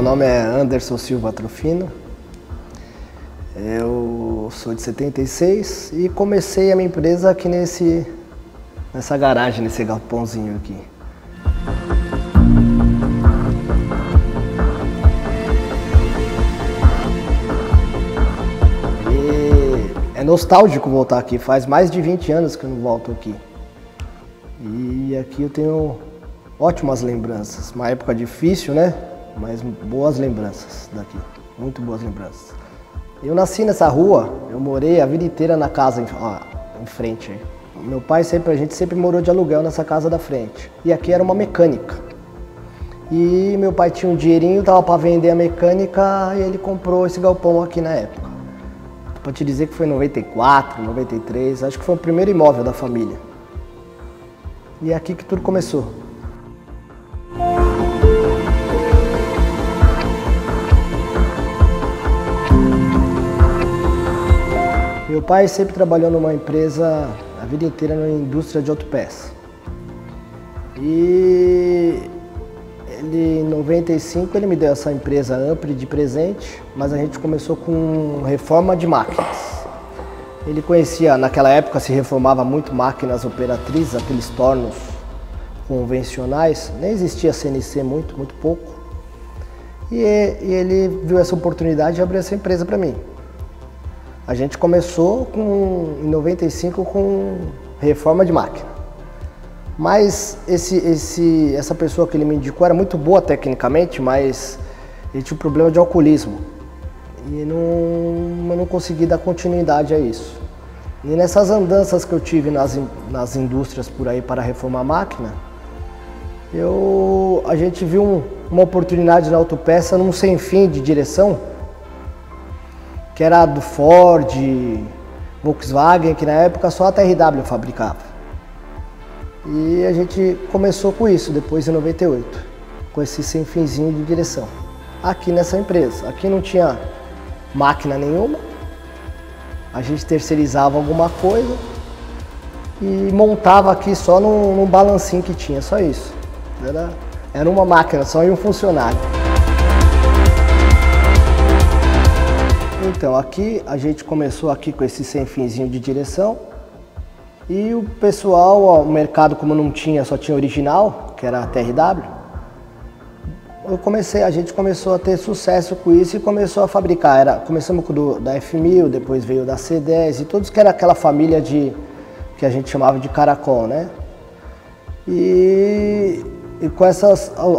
nome é Anderson Silva Trofino, eu sou de 76 e comecei a minha empresa aqui nessa garagem, nesse galpãozinho aqui. E é nostálgico voltar aqui, faz mais de 20 anos que eu não volto aqui. E aqui eu tenho ótimas lembranças, uma época difícil, né? Mas boas lembranças daqui, muito boas lembranças. Eu nasci nessa rua, eu morei a vida inteira na casa em frente. Meu pai a gente sempre morou de aluguel nessa casa da frente. E aqui era uma mecânica. E meu pai tinha um dinheirinho, tava para vender a mecânica e ele comprou esse galpão aqui na época. Para te dizer que foi em 94, 93, acho que foi o primeiro imóvel da família. E é aqui que tudo começou. Meu pai sempre trabalhou numa empresa a vida inteira na indústria de autopeças. E ele, em 95, ele me deu essa empresa Ampli de presente, mas a gente começou com reforma de máquinas. Ele conhecia, naquela época se reformava muito máquinas operatrizes, aqueles tornos convencionais, nem existia CNC muito pouco. E ele viu essa oportunidade de abrir essa empresa para mim. A gente começou em 95 com reforma de máquina. Mas essa pessoa que ele me indicou era muito boa tecnicamente, mas ele tinha um problema de alcoolismo. E eu não consegui dar continuidade a isso. E nessas andanças que eu tive nas indústrias por aí para reformar a máquina, a gente viu uma oportunidade na autopeça num sem fim de direção, que era do Ford, Volkswagen, que na época só a TRW fabricava. E a gente começou com isso, depois em 98, com esse sem finzinho de direção. Aqui nessa empresa, aqui não tinha máquina nenhuma, a gente terceirizava alguma coisa e montava aqui só num balancinho que tinha, só isso. Era uma máquina, só e um funcionário. Então, aqui a gente começou aqui com esse sem finzinho de direção e o pessoal, o mercado como não tinha, só tinha original, que era a TRW, a gente começou a ter sucesso com isso e começou a fabricar. Começamos com da F1000, depois veio da C10 e todos que era aquela família que a gente chamava de caracol, né? E com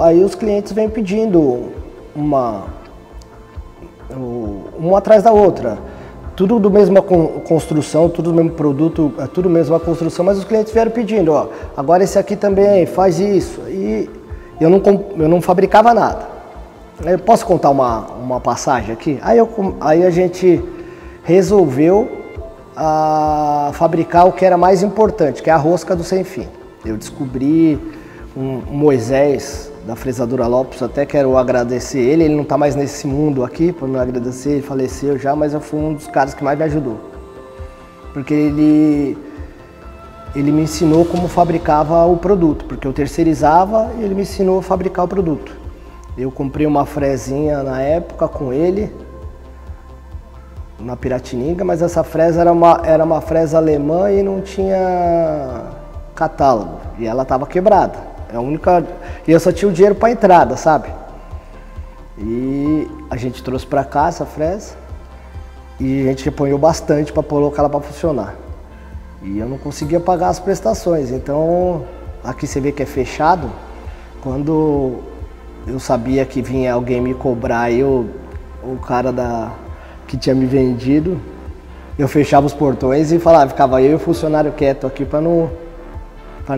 aí os clientes vêm pedindo uma atrás da outra. Tudo do mesma construção, tudo do mesmo produto, tudo mesma construção, mas os clientes vieram pedindo, ó, agora esse aqui também, faz isso. E eu não fabricava nada. Eu posso contar uma passagem aqui? Aí a gente resolveu fabricar o que era mais importante, que é a rosca do sem fim. Eu descobri um Moisés da fresadora Lopes, até quero agradecer ele não está mais nesse mundo aqui, para me agradecer, ele faleceu já, mas eu fui um dos caras que mais me ajudou. Porque ele me ensinou como fabricava o produto, porque eu terceirizava e ele me ensinou a fabricar o produto. Eu comprei uma frezinha na época com ele, na Piratininga, mas essa fresa era uma fresa alemã e não tinha catálogo, e ela estava quebrada. É a única. E eu só tinha o dinheiro para entrada, sabe? E a gente trouxe para cá essa fresa e a gente apanhou bastante para colocar ela para funcionar. E eu não conseguia pagar as prestações, então aqui você vê que é fechado. Quando eu sabia que vinha alguém me cobrar, o cara que tinha me vendido, eu fechava os portões e ficava eu e o funcionário quieto aqui para não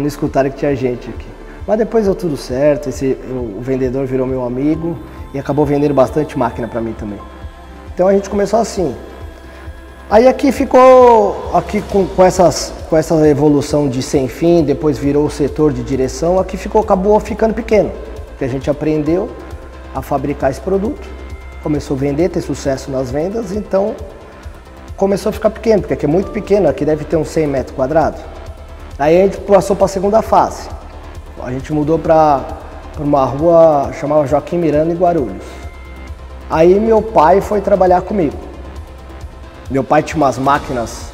escutarem que tinha gente aqui. Mas depois deu tudo certo, o vendedor virou meu amigo e acabou vendendo bastante máquina para mim também. Então a gente começou assim. Aí aqui ficou, com essa evolução de sem fim, depois virou o setor de direção, acabou ficando pequeno. Porque a gente aprendeu a fabricar esse produto, começou a vender, ter sucesso nas vendas, então começou a ficar pequeno, porque aqui é muito pequeno, aqui deve ter uns 100 metros quadrados. Aí a gente passou para a segunda fase. A gente mudou para uma rua chamada Joaquim Miranda, em Guarulhos. Aí meu pai foi trabalhar comigo. Meu pai tinha umas máquinas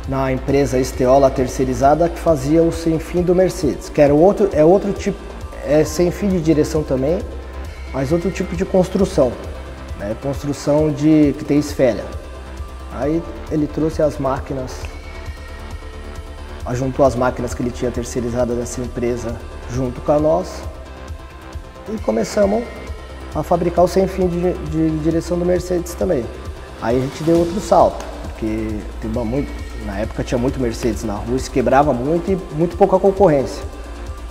na empresa Esteola terceirizada que fazia o sem fim do Mercedes, que era outro tipo, sem fim de direção também, mas outro tipo de construção, né? Construção que tem esfera. Aí ele trouxe as máquinas, juntou as máquinas que ele tinha terceirizadas dessa empresa junto com a nossa e começamos a fabricar o sem fim de direção do Mercedes também. Aí a gente deu outro salto, porque na época tinha muito Mercedes na rua, se quebrava muito e muito pouca concorrência.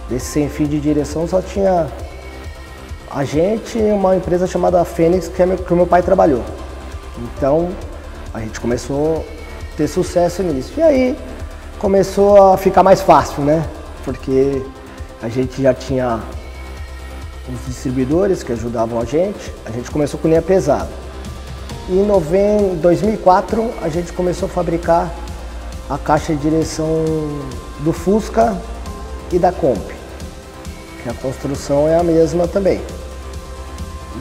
Desse sem fim de direção só tinha a gente e uma empresa chamada Fênix, que o meu pai trabalhou. Então a gente começou a ter sucesso nisso. E aí começou a ficar mais fácil, né? Porque a gente já tinha os distribuidores que ajudavam a gente começou com linha pesada. E em 2004 a gente começou a fabricar a caixa de direção do Fusca e da Kombi, que a construção é a mesma também.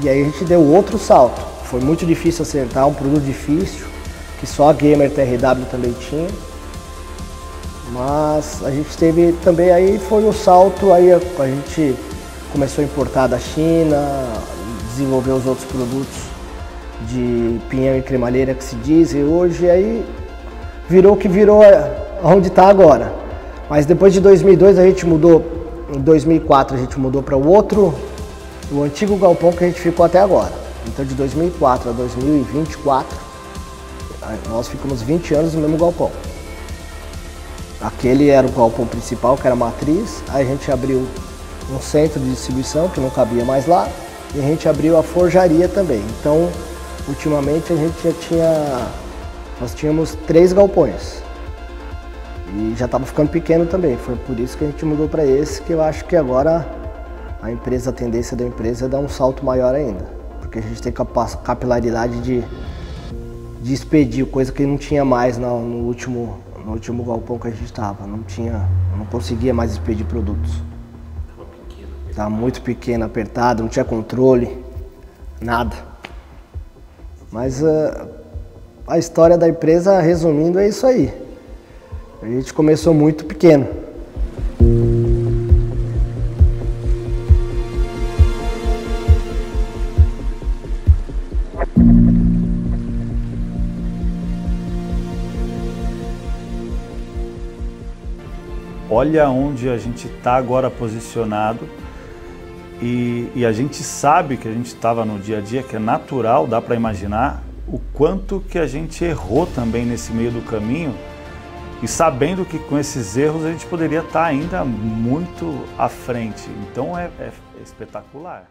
E aí a gente deu outro salto. Foi muito difícil acertar, um produto difícil, que só a Gamer TRW também tinha. Mas a gente teve também, aí foi o salto, aí a gente começou a importar da China, desenvolver os outros produtos de pinhão e cremalheira que se diz, e hoje aí virou o que virou onde está agora. Mas depois de 2002 a gente mudou, em 2004 a gente mudou para o antigo galpão que a gente ficou até agora. Então de 2004 a 2024 nós ficamos 20 anos no mesmo galpão. Aquele era o galpão principal, que era a matriz, aí a gente abriu um centro de distribuição que não cabia mais lá e a gente abriu a forjaria também. Então ultimamente a gente nós tínhamos 3 galpões e já estava ficando pequeno também, foi por isso que a gente mudou para esse, que eu acho que agora a tendência da empresa é dar um salto maior ainda, porque a gente tem capilaridade de expedir, coisa que não tinha mais no último galpão que a gente estava, não conseguia mais expedir produtos. Estava muito pequeno, apertado, não tinha controle, nada. Mas a história da empresa, resumindo, é isso aí. A gente começou muito pequeno. Olha onde a gente está agora posicionado e a gente sabe que a gente estava no dia a dia, que é natural, dá para imaginar o quanto que a gente errou também nesse meio do caminho e sabendo que com esses erros a gente poderia estar ainda muito à frente. Então é espetacular.